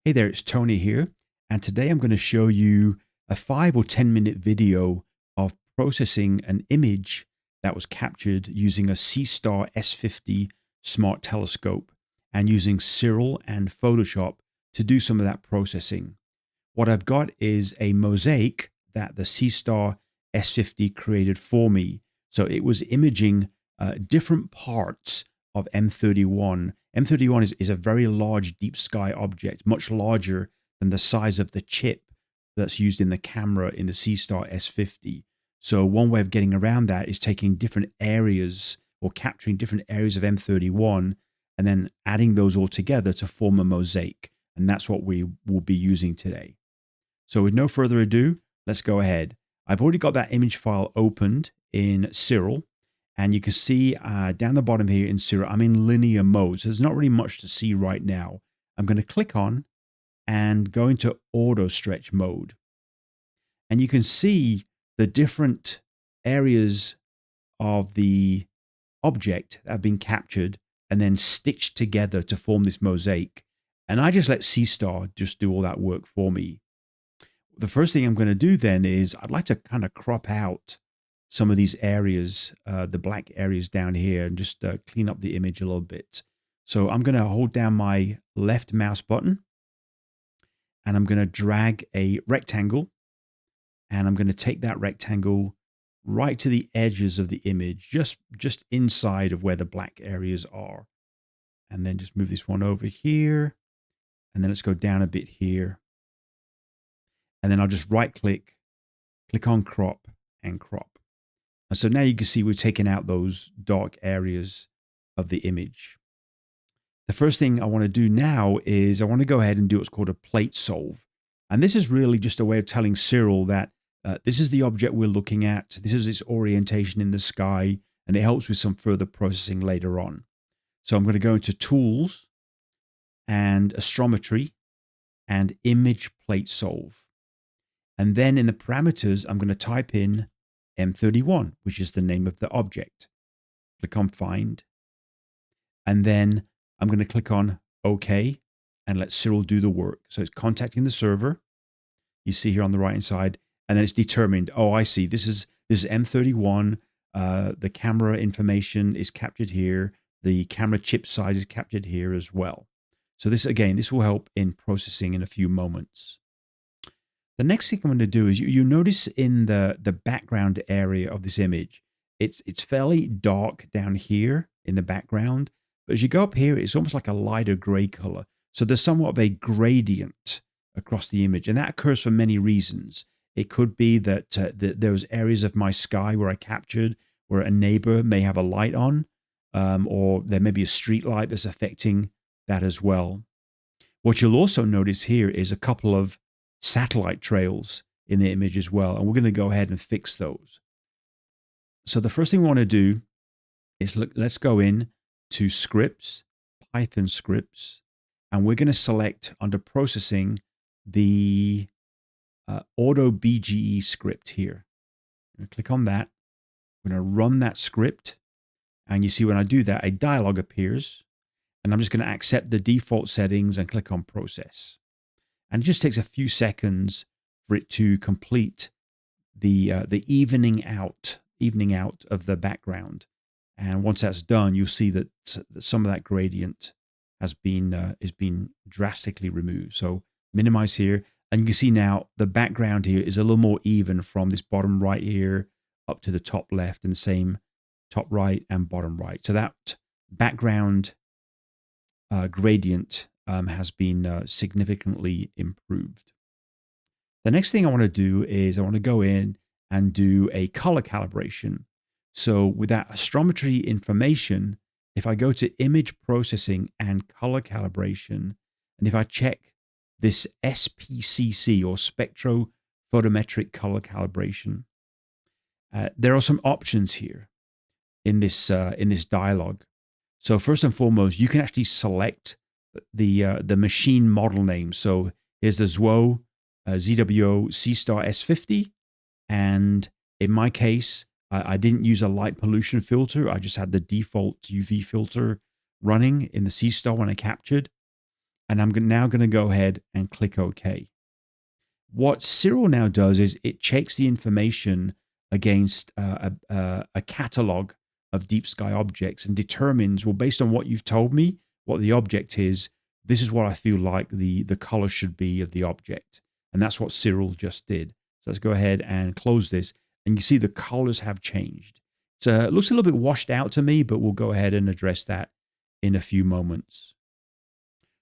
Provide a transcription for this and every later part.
Hey there, it's Tony here, and today I'm going to show you a 5 or 10 minute video of processing an image that was captured using a Seestar S50 smart telescope and using Siril and Photoshop to do some of that processing. What I've got is a mosaic that the Seestar S50 created for me. So it was imaging different parts of M31. M31 is a very large deep sky object, much larger than the size of the chip that's used in the camera in the Seestar S50. So one way of getting around that is taking different areas or capturing different areas of M31 and then adding those all together to form a mosaic. And that's what we will be using today. So with no further ado, let's go ahead. I've already got that image file opened in Siril. And you can see down the bottom here in Siril, I'm in linear mode. So there's not really much to see right now. I'm going to click on and go into auto stretch mode. And you can see the different areas of the object that have been captured and then stitched together to form this mosaic. And I just let Seestar just do all that work for me. The first thing I'm going to do then is I'd like to kind of crop out some of these areas, the black areas down here, and just clean up the image a little bit. So I'm going to hold down my left mouse button and I'm going to drag a rectangle and I'm going to take that rectangle right to the edges of the image, just inside of where the black areas are. And then just move this one over here. And then let's go down a bit here. And then I'll just right click on crop and crop. And so now you can see we've taken out those dark areas of the image. The first thing I want to do now is I want to go ahead and do what's called a plate solve. And this is really just a way of telling Siril that this is the object we're looking at. This is its orientation in the sky, and it helps with some further processing later on. So I'm going to go into Tools and Astrometry and Image Plate Solve. And then in the parameters, I'm going to type in M31, which is the name of the object. Click on Find. And then I'm going to click on OK and let Siril do the work. So it's contacting the server. You see here on the right-hand side. And then it's determined, oh, I see. This is M31. The camera information is captured here. The camera chip size is captured here as well. So this will help in processing in a few moments. The next thing I'm going to do is you notice in the background area of this image, it's fairly dark down here in the background. But as you go up here, it's almost like a lighter gray color. So there's somewhat of a gradient across the image. And that occurs for many reasons. It could be that there's areas of my sky where I captured where a neighbor may have a light on, or there may be a street light that's affecting that as well. What you'll also notice here is a couple of satellite trails in the image as well. And we're going to go ahead and fix those. So the first thing we want to do is let's go in to Scripts, Python Scripts, and we're going to select under Processing the Auto BGE script here. I'm going to click on that. I'm going to run that script. And you see when I do that, a dialog appears. And I'm just going to accept the default settings and click on Process. And it just takes a few seconds for it to complete the evening out of the background. And once that's done, you'll see that some of that gradient has been drastically removed. So minimize here, and you can see now the background here is a little more even from this bottom right here up to the top left, and the same top right and bottom right. So that background gradient has been significantly improved. The next thing I want to do is I want to go in and do a color calibration. So with that astrometry information, if I go to image processing and color calibration, and if I check this SPCC or spectrophotometric color calibration, there are some options here in this dialog. So first and foremost, you can actually select the machine model name. So here's the ZWO Seestar S50, and in my case, I didn't use a light pollution filter. I just had the default UV filter running in the Seestar when I captured. And I'm now going to go ahead and click OK. What Siril now does is it checks the information against a catalog of deep sky objects and determines, well, based on what you've told me, what the object is, this is what I feel like the color should be of the object. And that's what Siril just did. So let's go ahead and close this. And you see the colors have changed. So it looks a little bit washed out to me, but we'll go ahead and address that in a few moments.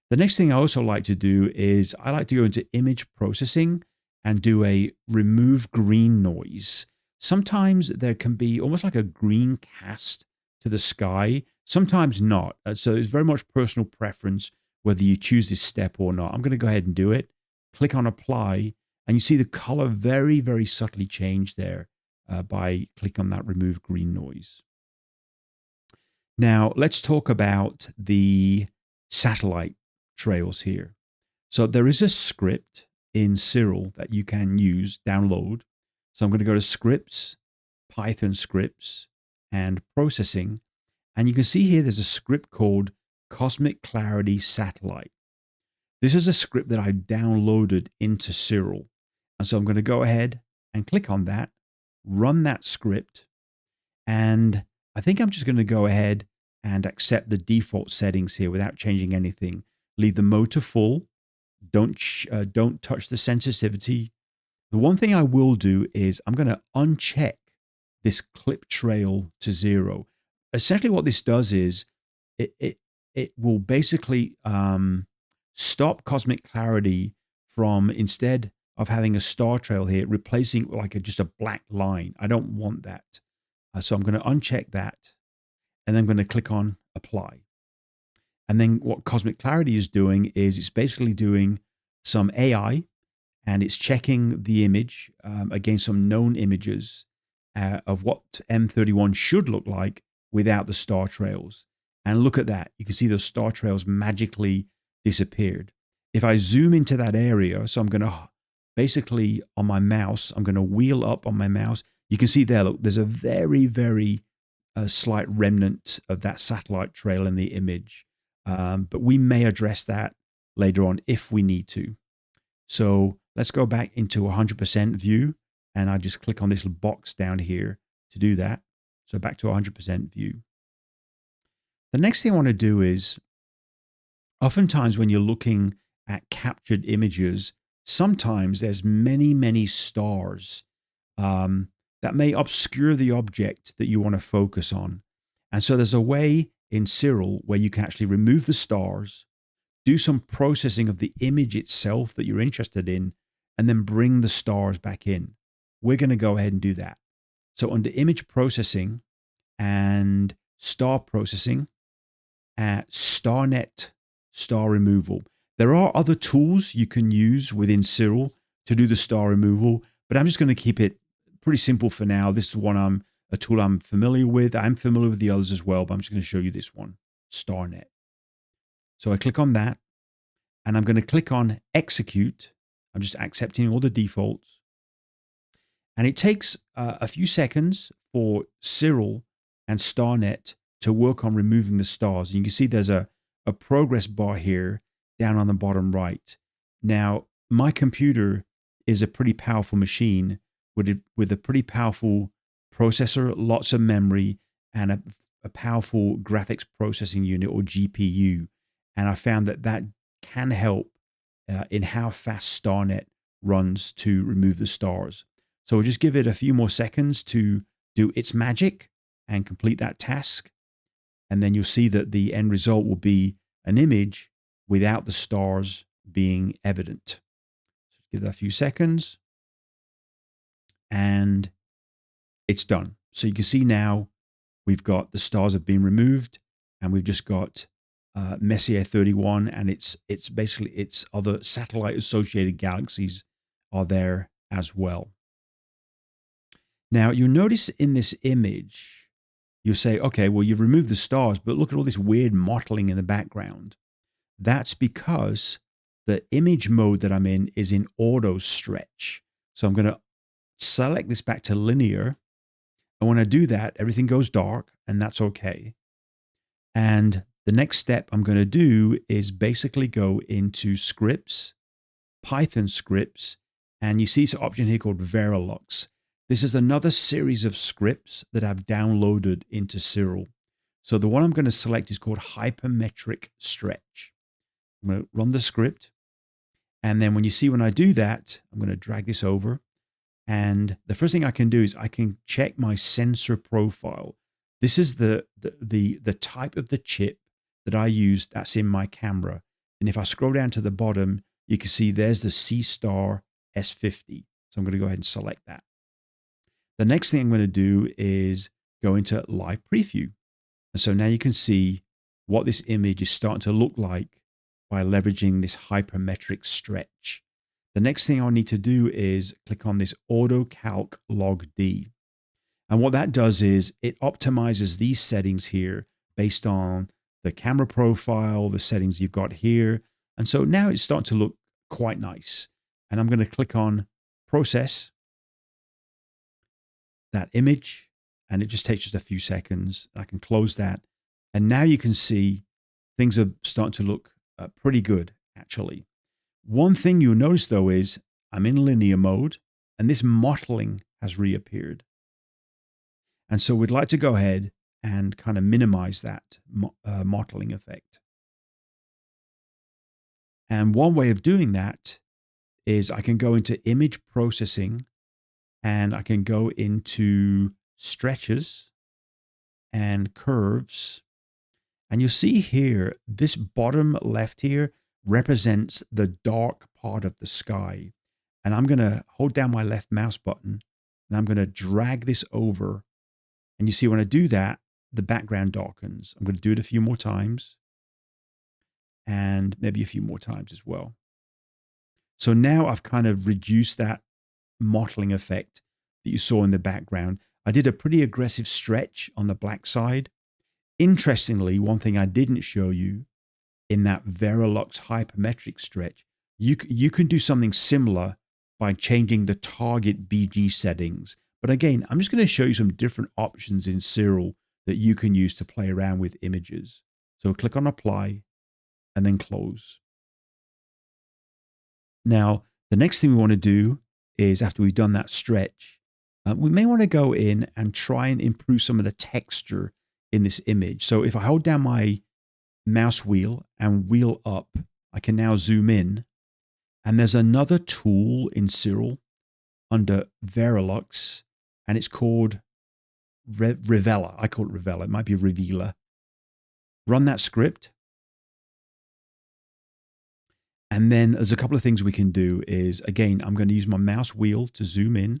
The next thing I also like to do is I like to go into image processing and do a remove green noise. Sometimes there can be almost like a green cast to the sky, sometimes not. So it's very much personal preference whether you choose this step or not. I'm going to go ahead and do it. Click on apply, and you see the color very, very subtly change there by clicking on that remove green noise. Now let's talk about the satellite trails here. So there is a script in Siril that you can use, download. So I'm going to go to scripts, Python scripts, and processing. And you can see here there's a script called Cosmic Clarity Satellite. This is a script that I downloaded into Siril. And so I'm going to go ahead and click on that, run that script. And I think I'm just going to go ahead and accept the default settings here without changing anything. Leave the mode to full. Don't touch the sensitivity. The one thing I will do is I'm going to uncheck this clip trail to 0. Essentially what this does is it will basically stop cosmic clarity from, instead of having a star trail here, replacing like just a black line. I don't want that. So I'm going to uncheck that, and then I'm going to click on apply. And then what Cosmic Clarity is doing is it's basically doing some AI, and it's checking the image against some known images of what M31 should look like without the star trails. And look at that. You can see those star trails magically disappeared. If I zoom into that area, so I'm going to basically on my mouse, I'm going to wheel up on my mouse. You can see there, look, there's a very, very slight remnant of that satellite trail in the image. But we may address that later on if we need to. So let's go back into 100% view, and I just click on this little box down here to do that. So back to 100% view. The next thing I want to do is, oftentimes when you're looking at captured images, sometimes there's many, many stars that may obscure the object that you want to focus on. And so there's a way in Siril where you can actually remove the stars, do some processing of the image itself that you're interested in, and then bring the stars back in. We're going to go ahead and do that. So under image processing and star processing, at StarNet star removal. There are other tools you can use within Siril to do the star removal, but I'm just going to keep it pretty simple for now. This is a tool I'm familiar with. I'm familiar with the others as well, but I'm just going to show you this one, StarNet. So I click on that, and I'm going to click on execute. I'm just accepting all the defaults. And it takes a few seconds for Siril and StarNet to work on removing the stars. And you can see there's a progress bar here down on the bottom right. Now, my computer is a pretty powerful machine with a pretty powerful processor, lots of memory, and a powerful graphics processing unit, or GPU. And I found that can help in how fast StarNet runs to remove the stars. So we'll just give it a few more seconds to do its magic and complete that task. And then you'll see that the end result will be an image without the stars being evident. So give that a few seconds, and it's done. So you can see now we've got the stars have been removed, and we've just got Messier 31, and it's basically its other satellite associated galaxies are there as well. Now you'll notice in this image, you'll say, okay, well, you've removed the stars, but look at all this weird mottling in the background. That's because the image mode that I'm in is in auto stretch. So I'm going to select this back to linear. And when I do that, everything goes dark, and that's okay. And The next step I'm going to do is basically go into scripts, Python scripts, and you see this option here called Verilux. This is another series of scripts that I've downloaded into Siril. So the one I'm going to select is called hypermetric stretch. I'm going to run the script. And then when I do that, I'm going to drag this over. And the first thing I can do is I can check my sensor profile. This is the type of the chip that I use that's in my camera. And if I scroll down to the bottom, you can see there's the Seestar S50. So I'm going to go ahead and select that. The next thing I'm going to do is go into live preview. And so now you can see what this image is starting to look like by leveraging this hypermetric stretch. The next thing I'll need to do is click on this Auto Calc Log D. And what that does is it optimizes these settings here based on the camera profile, the settings you've got here. And so now it's starting to look quite nice. And I'm going to click on Process that image, and it just takes just a few seconds. I can close that. And now you can see things are starting to look pretty good, actually. One thing you'll notice, though, is I'm in linear mode, and this mottling has reappeared. And so we'd like to go ahead and kind of minimize that mottling effect. And one way of doing that is I can go into image processing, and I can go into stretches and curves. And you'll see here, this bottom left here represents the dark part of the sky. And I'm going to hold down my left mouse button, and I'm going to drag this over. And you see when I do that, the background darkens. I'm going to do it a few more times, and maybe a few more times as well. So now I've kind of reduced that mottling effect that you saw in the background. I did a pretty aggressive stretch on the black side. Interestingly, one thing I didn't show you in that Verilux hypermetric stretch, you can do something similar by changing the target BG settings. But again, I'm just going to show you some different options in Siril that you can use to play around with images. So click on Apply and then Close. Now, the next thing we want to do is after we've done that stretch, we may want to go in and try and improve some of the texture in this image. So if I hold down my mouse wheel and wheel up, I can now zoom in. And there's another tool in Siril under Verilux, and it's called Revealer. I call it Revealer. It might be Revealer. Run that script. And then there's a couple of things we can do is, again, I'm going to use my mouse wheel to zoom in,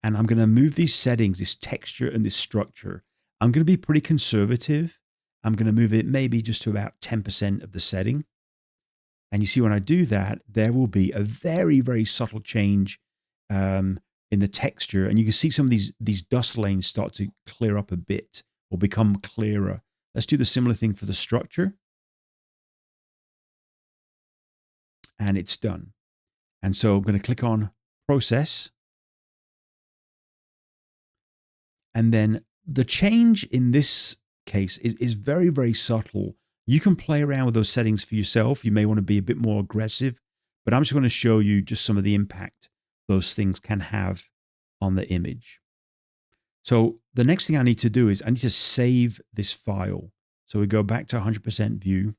and I'm going to move these settings, this texture and this structure. I'm going to be pretty conservative. I'm going to move it maybe just to about 10% of the setting. And you see when I do that, there will be a very, very subtle change in the texture. And you can see some of these dust lanes start to clear up a bit or become clearer. Let's do the similar thing for the structure. And it's done. And so I'm going to click on Process. And then the change in this case is very, very subtle. You can play around with those settings for yourself. You may want to be a bit more aggressive, but I'm just going to show you just some of the impact those things can have on the image. So the next thing I need to do is I need to save this file. So we go back to 100% view.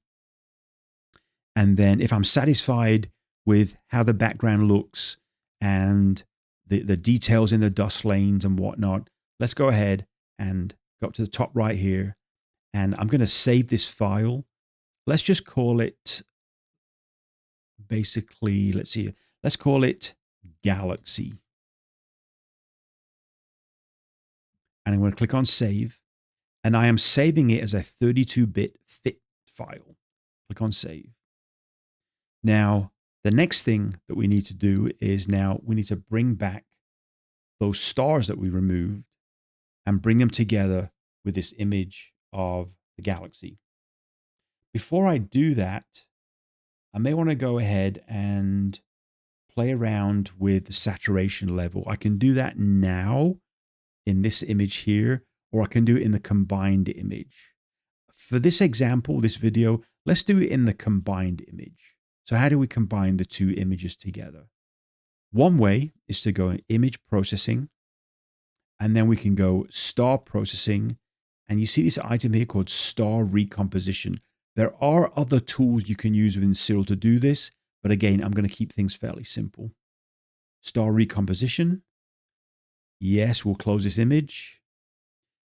And then if I'm satisfied with how the background looks and the details in the dust lanes and whatnot, let's go ahead and go up to the top right here. And I'm going to save this file. Let's just call it, basically, let's call it Galaxy. And I'm going to click on Save. And I am saving it as a 32-bit fit file. Click on Save. Now, the next thing that we need to do is now we need to bring back those stars that we removed and bring them together with this image of the galaxy. Before I do that, I may want to go ahead and play around with the saturation level. I can do that now in this image here, or I can do it in the combined image. For this example, this video, let's do it in the combined image. So how do we combine the two images together? One way is to go in image processing, and then we can go star processing. And you see this item here called star recomposition. There are other tools you can use within Siril to do this, but again, I'm going to keep things fairly simple. Star recomposition. Yes, we'll close this image.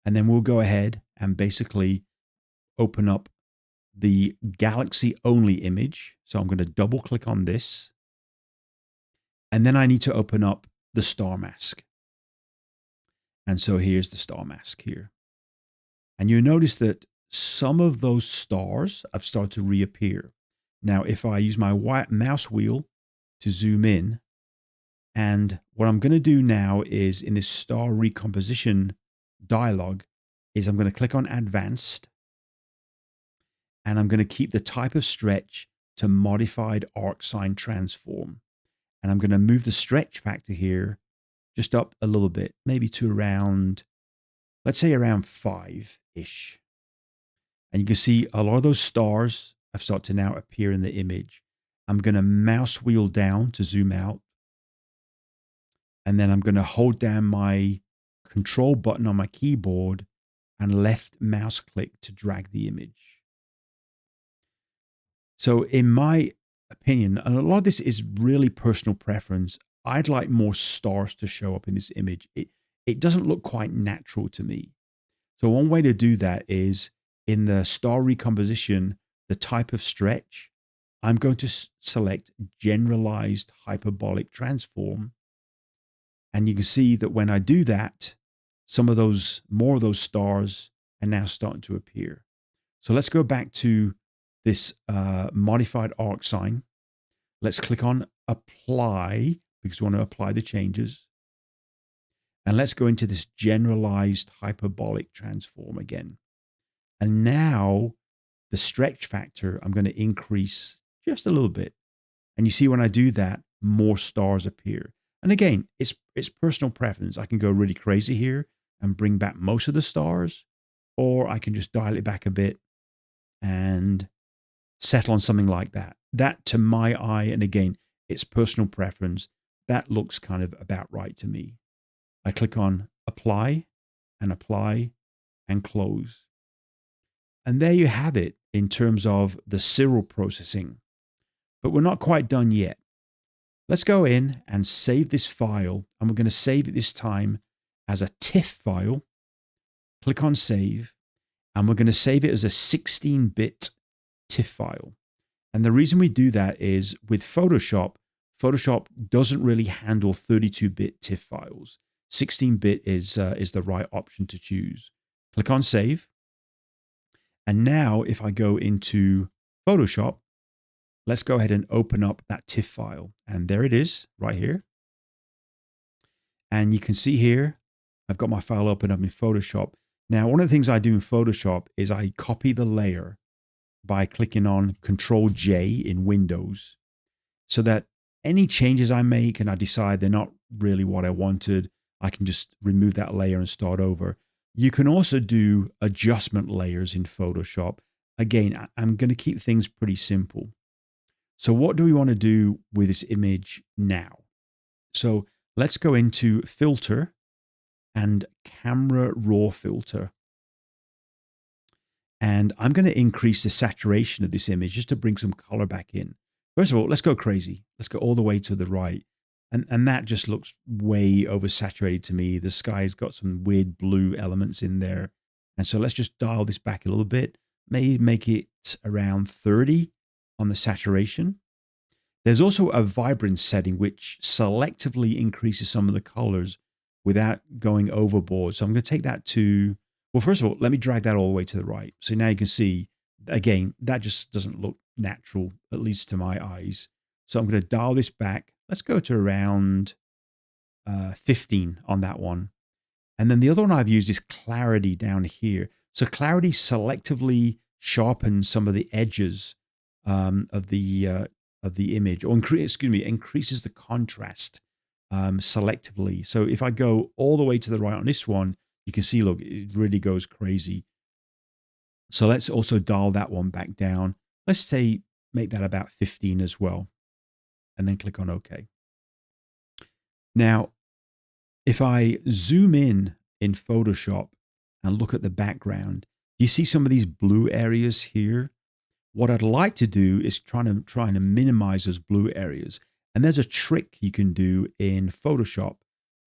And then we'll go ahead and basically open up the Galaxy only image. So I'm going to double click on this. And then I need to open up the star mask. And so here's the star mask here. And you notice that some of those stars have started to reappear. Now, if I use my mouse wheel to zoom in, and what I'm going to do now is in this star recomposition dialog is I'm going to click on advanced, and I'm going to keep the type of stretch to modified arcsine transform. And I'm going to move the stretch factor here just up a little bit, maybe to around, let's say around 5-ish. And you can see a lot of those stars have started to now appear in the image. I'm going to mouse wheel down to zoom out. And then I'm going to hold down my control button on my keyboard and left mouse click to drag the image. So in my opinion, and a lot of this is really personal preference, I'd like more stars to show up in this image. It doesn't look quite natural to me. So one way to do that is in the star recomposition, the type of stretch, I'm going to select generalized hyperbolic transform. And you can see that when I do that, more of those stars are now starting to appear. So let's go back to this modified arcsine. Let's click on apply because we want to apply the changes. And let's go into this generalized hyperbolic transform again. And now the stretch factor, I'm going to increase just a little bit. And you see when I do that, more stars appear. And again, it's personal preference. I can go really crazy here and bring back most of the stars, or I can just dial it back a bit and settle on something like that. That to my eye, and again, it's personal preference, that looks kind of about right to me. I click on apply and close. And there you have it in terms of the Siril processing. But we're not quite done yet. Let's go in and save this file, and we're going to save it this time as a TIFF file. Click on save, and we're going to save it as a 16-bit TIFF file. And the reason we do that is with Photoshop doesn't really handle 32-bit TIFF files. 16-bit is the right option to choose. Click on save. And now if I go into Photoshop, let's go ahead and open up that TIFF file. And there it is right here. And you can see here, I've got my file open up in Photoshop. Now, one of the things I do in Photoshop is I copy the layer by clicking on Control J in Windows, so that any changes I make and I decide they're not really what I wanted, I can just remove that layer and start over. You can also do adjustment layers in Photoshop. Again, I'm going to keep things pretty simple. So what do we want to do with this image now? So let's go into Filter and Camera Raw Filter. And I'm going to increase the saturation of this image just to bring some color back in. First of all, let's go crazy. Let's go all the way to the right. And that just looks way oversaturated to me. The sky's got some weird blue elements in there. And so let's just dial this back a little bit. Maybe make it around 30 on the saturation. There's also a vibrance setting which selectively increases some of the colors without going overboard. So I'm going to take that to, well, first of all, let me drag that all the way to the right. So now you can see, again, that just doesn't look natural, at least to my eyes. So I'm going to dial this back. Let's go to around 15 on that one. And then the other one I've used is clarity down here. So clarity selectively sharpens some of the edges of the image, or increases the contrast selectively. So if I go all the way to the right on this one, you can see, look, it really goes crazy. So let's also dial that one back down. Let's say make that about 15 as well, and then click on OK. Now, if I zoom in Photoshop and look at the background, you see some of these blue areas here. What I'd like to do is trying to minimize those blue areas. And there's a trick you can do in Photoshop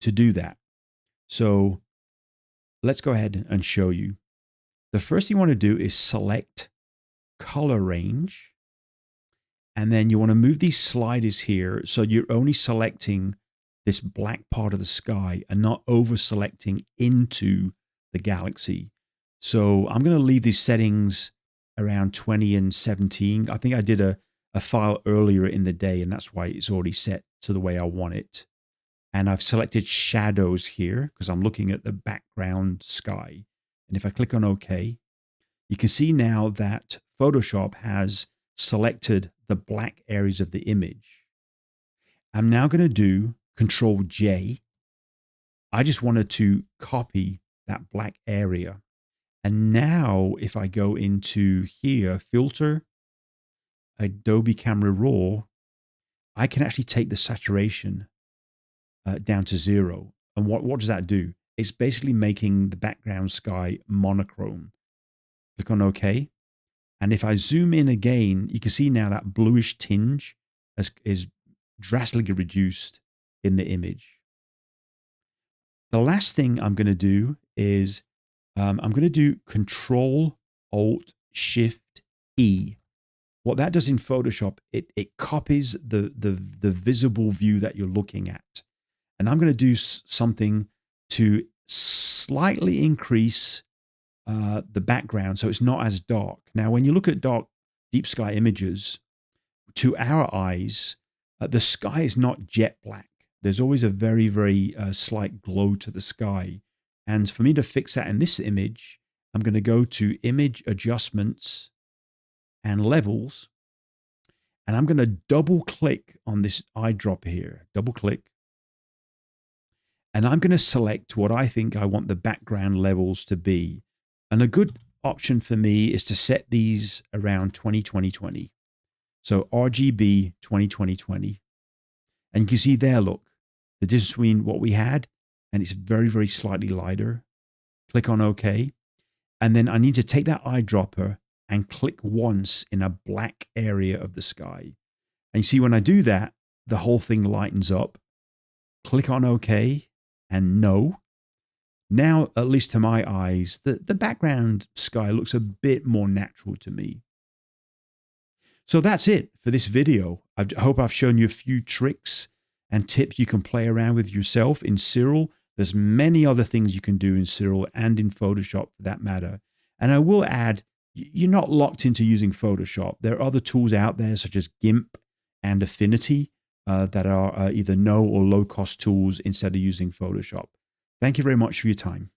to do that. So let's go ahead and show you. The first thing you want to do is select color range. And then you want to move these sliders here so you're only selecting this black part of the sky and not over selecting into the galaxy. So I'm going to leave these settings around 20 and 17. I think I did a file earlier in the day, and that's why it's already set to the way I want it. And I've selected shadows here because I'm looking at the background sky. And if I click on OK, you can see now that Photoshop has selected the black areas of the image. I'm now going to do Control J. I just wanted to copy that black area. And now if I go into here, Filter, Adobe Camera Raw, I can actually take the saturation down to 0. And what does that do? It's basically making the background sky monochrome. Click on OK. And if I zoom in again, you can see now that bluish tinge is drastically reduced in the image. The last thing I'm going to do is I'm going to do Control Alt Shift E. What that does in Photoshop, it copies the visible view that you're looking at. And I'm going to do something to slightly increase the background so it's not as dark. Now, when you look at dark deep sky images, to our eyes, the sky is not jet black. There's always a very, very slight glow to the sky. And for me to fix that in this image, I'm going to go to Image Adjustments and Levels. And I'm going to double click on this eyedropper here. Double click. And I'm going to select what I think I want the background levels to be. And a good option for me is to set these around 20-20-20. So RGB 20-20-20. And you can see there, look, the difference between what we had, and it's very, very slightly lighter. Click on OK. And then I need to take that eyedropper and click once in a black area of the sky. And you see when I do that, the whole thing lightens up. Click on OK and no. Now, at least to my eyes, the background sky looks a bit more natural to me. So that's it for this video. I hope I've shown you a few tricks and tips you can play around with yourself in Siril. There's many other things you can do in Siril and in Photoshop for that matter. And I will add, you're not locked into using Photoshop. There are other tools out there such as GIMP and Affinity that are either no or low cost tools instead of using Photoshop. Thank you very much for your time.